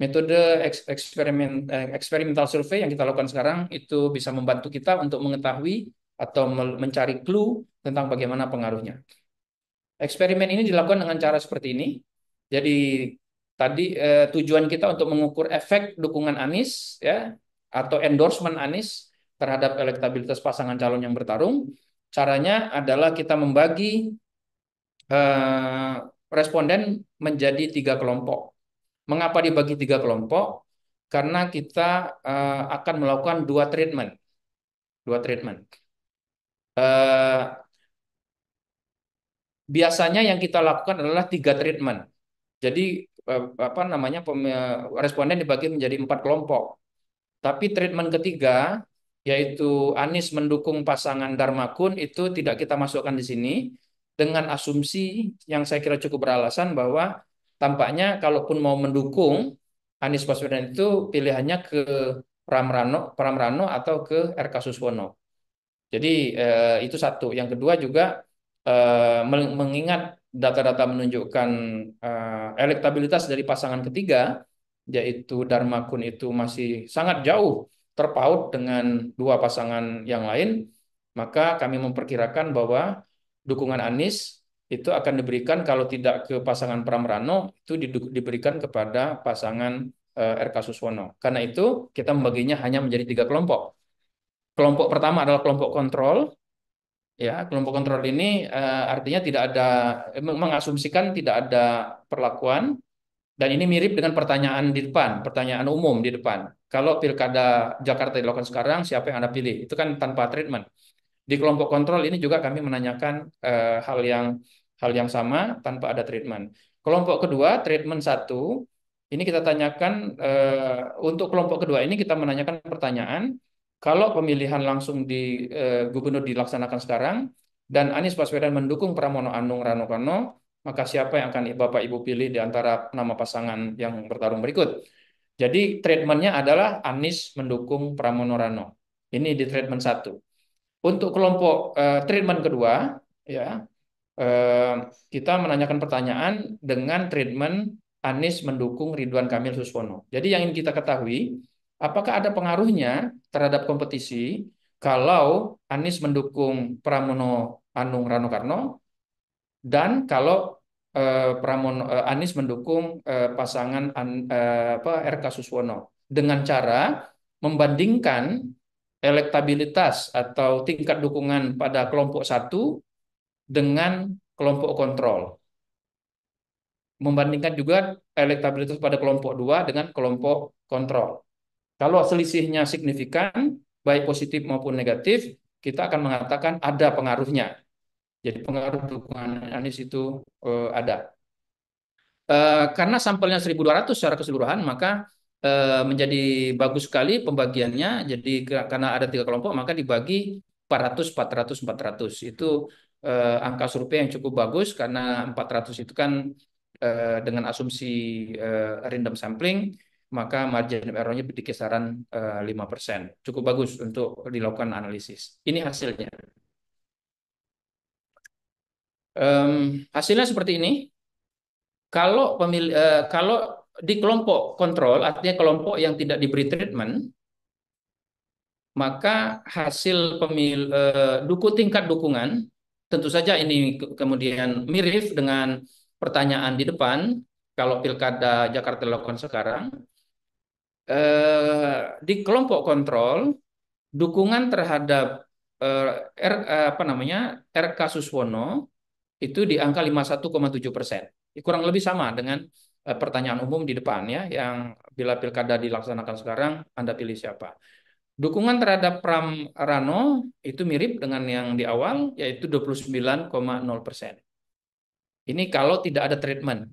Metode eksperimental survei yang kita lakukan sekarang itu bisa membantu kita untuk mengetahui atau mencari clue tentang bagaimana pengaruhnya. Eksperimen ini dilakukan dengan cara seperti ini. Jadi tadi tujuan kita untuk mengukur efek dukungan Anies ya atau endorsement Anies terhadap elektabilitas pasangan calon yang bertarung. Caranya adalah kita membagi eh, responden menjadi tiga kelompok. Mengapa dibagi tiga kelompok? Karena kita akan melakukan dua treatment. Dua treatment. Eh, Biasanya yang kita lakukan adalah tiga treatment. Jadi apa namanya responden dibagi menjadi empat kelompok. Tapi treatment ketiga, yaitu Anies mendukung pasangan Darmakun itu tidak kita masukkan di sini dengan asumsi yang saya kira cukup beralasan bahwa tampaknya kalaupun mau mendukung Anies Baswedan itu pilihannya ke Pram Rano atau ke R.K. Suswono. Jadi itu satu. Yang kedua juga mengingat data-data menunjukkan elektabilitas dari pasangan ketiga, yaitu Dharma Kun itu masih sangat jauh terpaut dengan dua pasangan yang lain, maka kami memperkirakan bahwa dukungan Anies itu akan diberikan kalau tidak ke pasangan Pram Rano, itu diberikan kepada pasangan R.K. Suswono. Karena itu kita membaginya hanya menjadi tiga kelompok. Kelompok pertama adalah kelompok kontrol. Ya, kelompok kontrol ini artinya tidak ada mengasumsikan tidak ada perlakuan dan ini mirip dengan pertanyaan di depan, pertanyaan umum di depan. Kalau Pilkada Jakarta dilakukan sekarang, siapa yang Anda pilih? Itu kan tanpa treatment. Di kelompok kontrol ini juga kami menanyakan hal yang sama tanpa ada treatment. Kelompok kedua, treatment satu, ini kita tanyakan untuk kelompok kedua ini kita menanyakan pertanyaan kalau pemilihan langsung di gubernur dilaksanakan sekarang dan Anies Baswedan mendukung Pramono Anung Rano Karno, maka siapa yang akan Bapak Ibu pilih di antara nama pasangan yang bertarung berikut? Jadi treatmentnya adalah Anies mendukung Pramono Rano. Ini di treatment satu. Untuk kelompok treatment kedua, ya eh, kita menanyakan pertanyaan dengan treatment Anies mendukung Ridwan Kamil Suswono. Jadi yang ingin kita ketahui, apakah ada pengaruhnya terhadap kompetisi kalau Anies mendukung Pramono Anung Rano Karno dan kalau Anies mendukung pasangan R.K. Suswono dengan cara membandingkan elektabilitas atau tingkat dukungan pada kelompok satu dengan kelompok kontrol. Membandingkan juga elektabilitas pada kelompok dua dengan kelompok kontrol. Kalau selisihnya signifikan, baik positif maupun negatif, kita akan mengatakan ada pengaruhnya. Jadi pengaruh dukungan Anies itu ada. Karena sampelnya 1.200 secara keseluruhan, maka menjadi bagus sekali pembagiannya. Jadi karena ada tiga kelompok, maka dibagi 400, 400, 400. Itu angka survei yang cukup bagus karena 400 itu kan dengan asumsi random sampling, maka margin of error-nya di kisaran 5%. Cukup bagus untuk dilakukan analisis. Ini hasilnya. Hasilnya seperti ini. Kalau di kelompok kontrol, artinya kelompok yang tidak diberi treatment, maka hasil tingkat dukungan tentu saja ini kemudian mirip dengan pertanyaan di depan. Kalau Pilkada Jakarta dilakukan sekarang, di kelompok kontrol dukungan terhadap eh, apa namanya R.K. Suswono itu di angka 51,7%. Kurang lebih sama dengan pertanyaan umum di depan ya, yang bila pilkada dilaksanakan sekarang, Anda pilih siapa? Dukungan terhadap Pram Rano itu mirip dengan yang di awal, yaitu 29,0%. Ini kalau tidak ada treatment.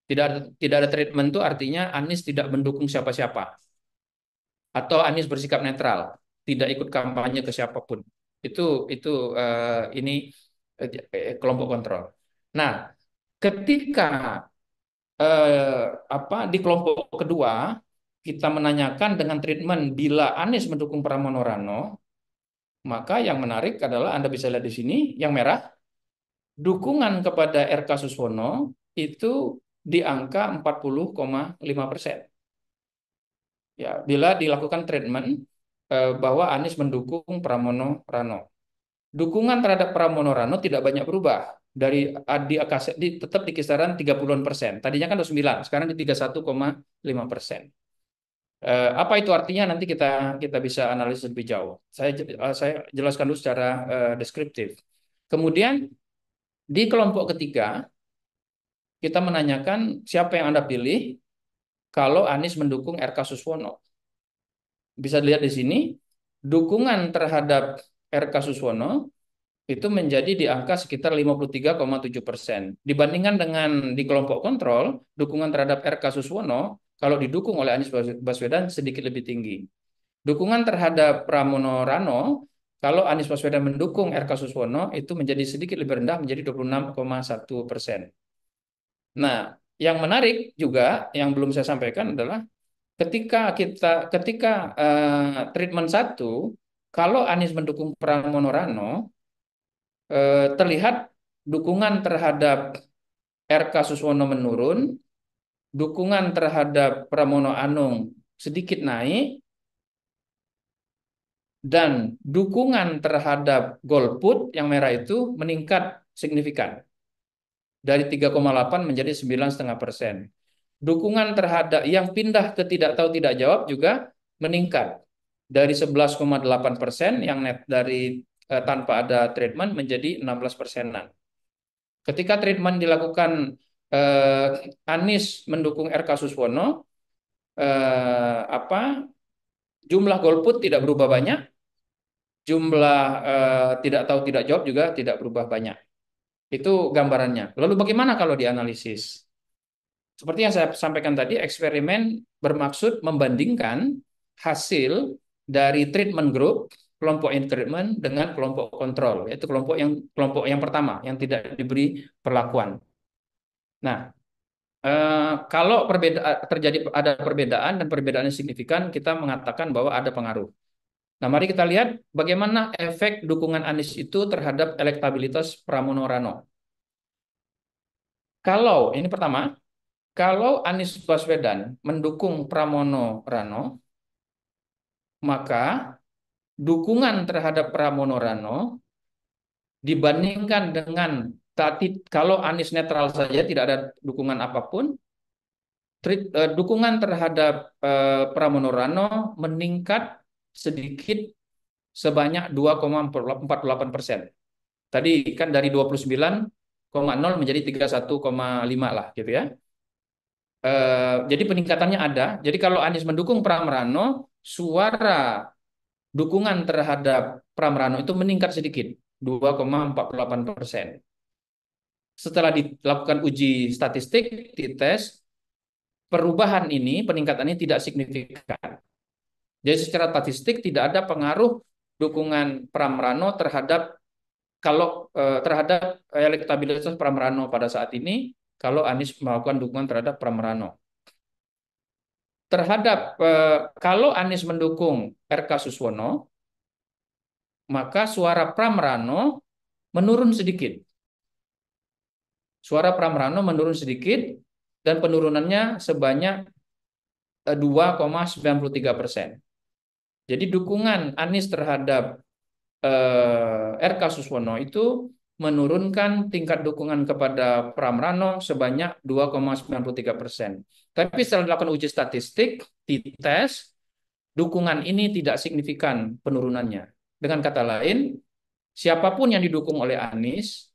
Tidak ada treatment itu artinya Anies tidak mendukung siapa-siapa. Atau Anies bersikap netral, tidak ikut kampanye ke siapapun. Itu ini kelompok kontrol. Nah, ketika di kelompok kedua kita menanyakan dengan treatment bila Anies mendukung Pramono Rano, maka yang menarik adalah Anda bisa lihat di sini yang merah dukungan kepada R.K. Suswono itu di angka 40,5%. Ya, bila dilakukan treatment bahwa Anies mendukung Pramono Rano. Dukungan terhadap Pramono Rano tidak banyak berubah. Dari tetap di kisaran 30-an%. Tadinya kan 29, sekarang di 31,5%. Apa itu artinya nanti kita kita bisa analisis lebih jauh. Saya jelaskan dulu secara deskriptif. Kemudian di kelompok ketiga kita menanyakan siapa yang Anda pilih kalau Anies mendukung RK Suswono. Bisa dilihat di sini dukungan terhadap RK Suswono itu menjadi di angka sekitar 53,7%. Dibandingkan dengan di kelompok kontrol, dukungan terhadap RK Suswono kalau didukung oleh Anies Baswedan sedikit lebih tinggi. Dukungan terhadap Pramono Rano, kalau Anies Baswedan mendukung RK Suswono, itu menjadi sedikit lebih rendah, menjadi 26,1%. Nah, yang menarik juga, yang belum saya sampaikan adalah ketika treatment satu, kalau Anies mendukung Pramono Rano, terlihat dukungan terhadap RK Suswono menurun, dukungan terhadap Pramono Anung sedikit naik, dan dukungan terhadap golput yang merah itu meningkat signifikan dari 3,8 menjadi 9,5%. Dukungan terhadap yang pindah ke tidak tahu tidak jawab juga meningkat dari 11,8% yang net dari tanpa ada treatment menjadi 16%-an. Ketika treatment dilakukan eh, Anies mendukung RK Suswono, apa jumlah golput tidak berubah banyak, jumlah tidak tahu tidak jawab juga tidak berubah banyak. Itu gambarannya. Lalu bagaimana kalau dianalisis? Seperti yang saya sampaikan tadi, eksperimen bermaksud membandingkan hasil dari treatment group, kelompok in treatment dengan kelompok kontrol, yaitu kelompok yang pertama yang tidak diberi perlakuan. Nah, kalau terjadi ada perbedaan dan perbedaannya signifikan, kita mengatakan bahwa ada pengaruh. Nah, mari kita lihat bagaimana efek dukungan Anies itu terhadap elektabilitas Pramono Rano. Kalau ini pertama, kalau Anies Baswedan mendukung Pramono Rano, maka dukungan terhadap Pramono Rano dibandingkan dengan tadi kalau Anies netral saja tidak ada dukungan apapun, dukungan terhadap Pramono Rano meningkat sedikit sebanyak 2,48%. Tadi kan dari 29,0 menjadi 31,5 lah gitu ya. Jadi peningkatannya ada. Jadi kalau Anies mendukung Pramono, suara dukungan terhadap Pramono itu meningkat sedikit, 2,48%. Setelah dilakukan uji statistik, dites, perubahan ini, peningkatan ini tidak signifikan. Jadi secara statistik tidak ada pengaruh dukungan Pramono terhadap elektabilitas Pramono pada saat ini kalau Anies melakukan dukungan terhadap Pramono. Kalau Anies mendukung RK Suswono, maka suara Pramono menurun sedikit. Suara Pramono menurun sedikit dan penurunannya sebanyak 2,93%. Jadi dukungan Anies terhadap RK Suswono itu menurunkan tingkat dukungan kepada Pramono sebanyak 2,93%. Tapi setelah dilakukan uji statistik, dites, dukungan ini tidak signifikan penurunannya. Dengan kata lain, siapapun yang didukung oleh Anies,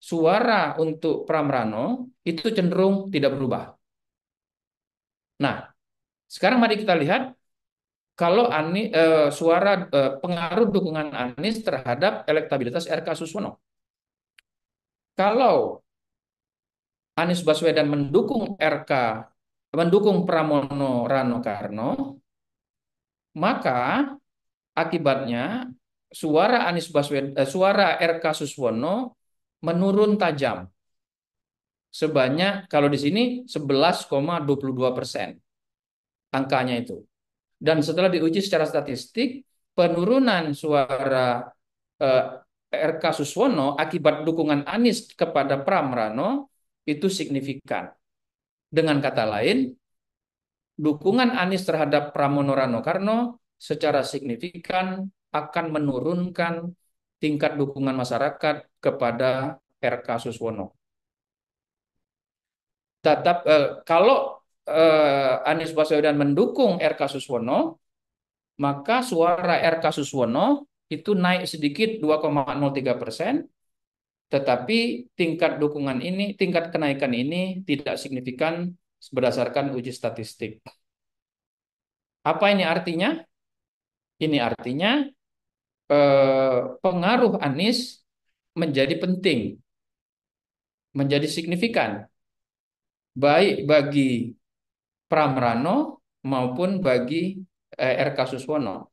suara untuk Pramono itu cenderung tidak berubah. Nah, sekarang mari kita lihat kalau pengaruh dukungan Anies terhadap elektabilitas RK Suswono. Kalau Anies Baswedan mendukung Pramono Rano Karno, maka akibatnya suara RK Suswono menurun tajam sebanyak kalau di sini 11,22% angkanya itu. Dan setelah diuji secara statistik, penurunan suara eh, RK Suswono akibat dukungan Anies kepada Pramono itu signifikan. Dengan kata lain, dukungan Anies terhadap Pramono Rano Karno secara signifikan akan menurunkan tingkat dukungan masyarakat kepada RK Suswono. Kalau Anies Baswedan mendukung RK Suswono, maka suara RK Suswono itu naik sedikit 2,03%, tetapi tingkat kenaikan ini tidak signifikan berdasarkan uji statistik. Apa ini artinya? Ini artinya pengaruh Anies menjadi penting, menjadi signifikan, baik bagi Pram Rano maupun bagi RK Suswono.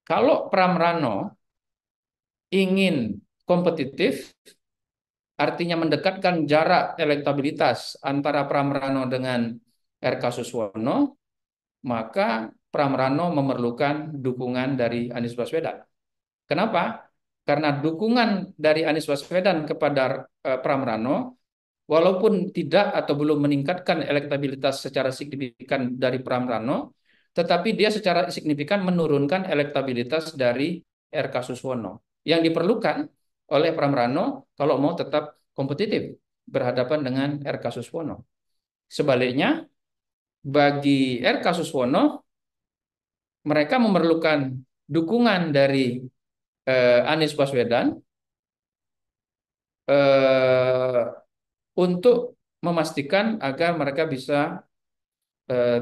Kalau Pram Rano ingin kompetitif, artinya mendekatkan jarak elektabilitas antara Pram Rano dengan RK Suswono, maka Pram Rano memerlukan dukungan dari Anies Baswedan. Kenapa? Karena dukungan dari Anies Baswedan kepada Pram Rano, walaupun tidak atau belum meningkatkan elektabilitas secara signifikan dari Pram Rano, tetapi dia secara signifikan menurunkan elektabilitas dari RK Suswono. Yang diperlukan oleh Pram Rano kalau mau tetap kompetitif berhadapan dengan RK Suswono. Sebaliknya, bagi RK Suswono, mereka memerlukan dukungan dari Anies Baswedan eh, untuk memastikan agar mereka bisa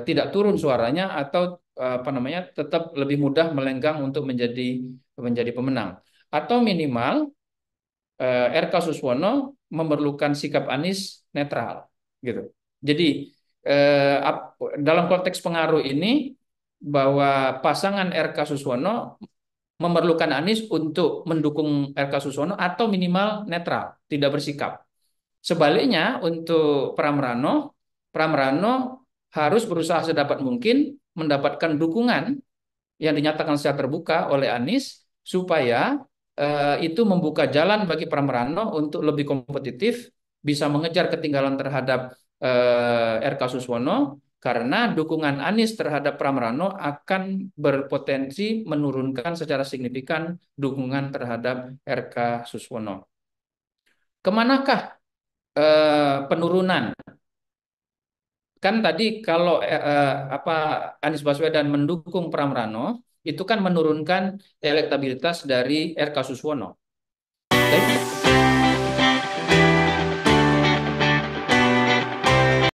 tidak turun suaranya atau apa namanya tetap lebih mudah melenggang untuk menjadi pemenang, atau minimal RK Suswono memerlukan sikap Anies netral gitu. Jadi dalam konteks pengaruh ini bahwa pasangan RK Suswono memerlukan Anies untuk mendukung RK Suswono atau minimal netral, tidak bersikap. Sebaliknya untuk Pram Rano harus berusaha sedapat mungkin mendapatkan dukungan yang dinyatakan secara terbuka oleh Anies supaya itu membuka jalan bagi Pram Rano untuk lebih kompetitif, bisa mengejar ketinggalan terhadap RK Suswono karena dukungan Anies terhadap Pram Rano akan berpotensi menurunkan secara signifikan dukungan terhadap RK Suswono. Kemanakah penurunan? Kan tadi kalau apa Anies Baswedan mendukung Pram Rano itu kan menurunkan elektabilitas dari RK Suswono.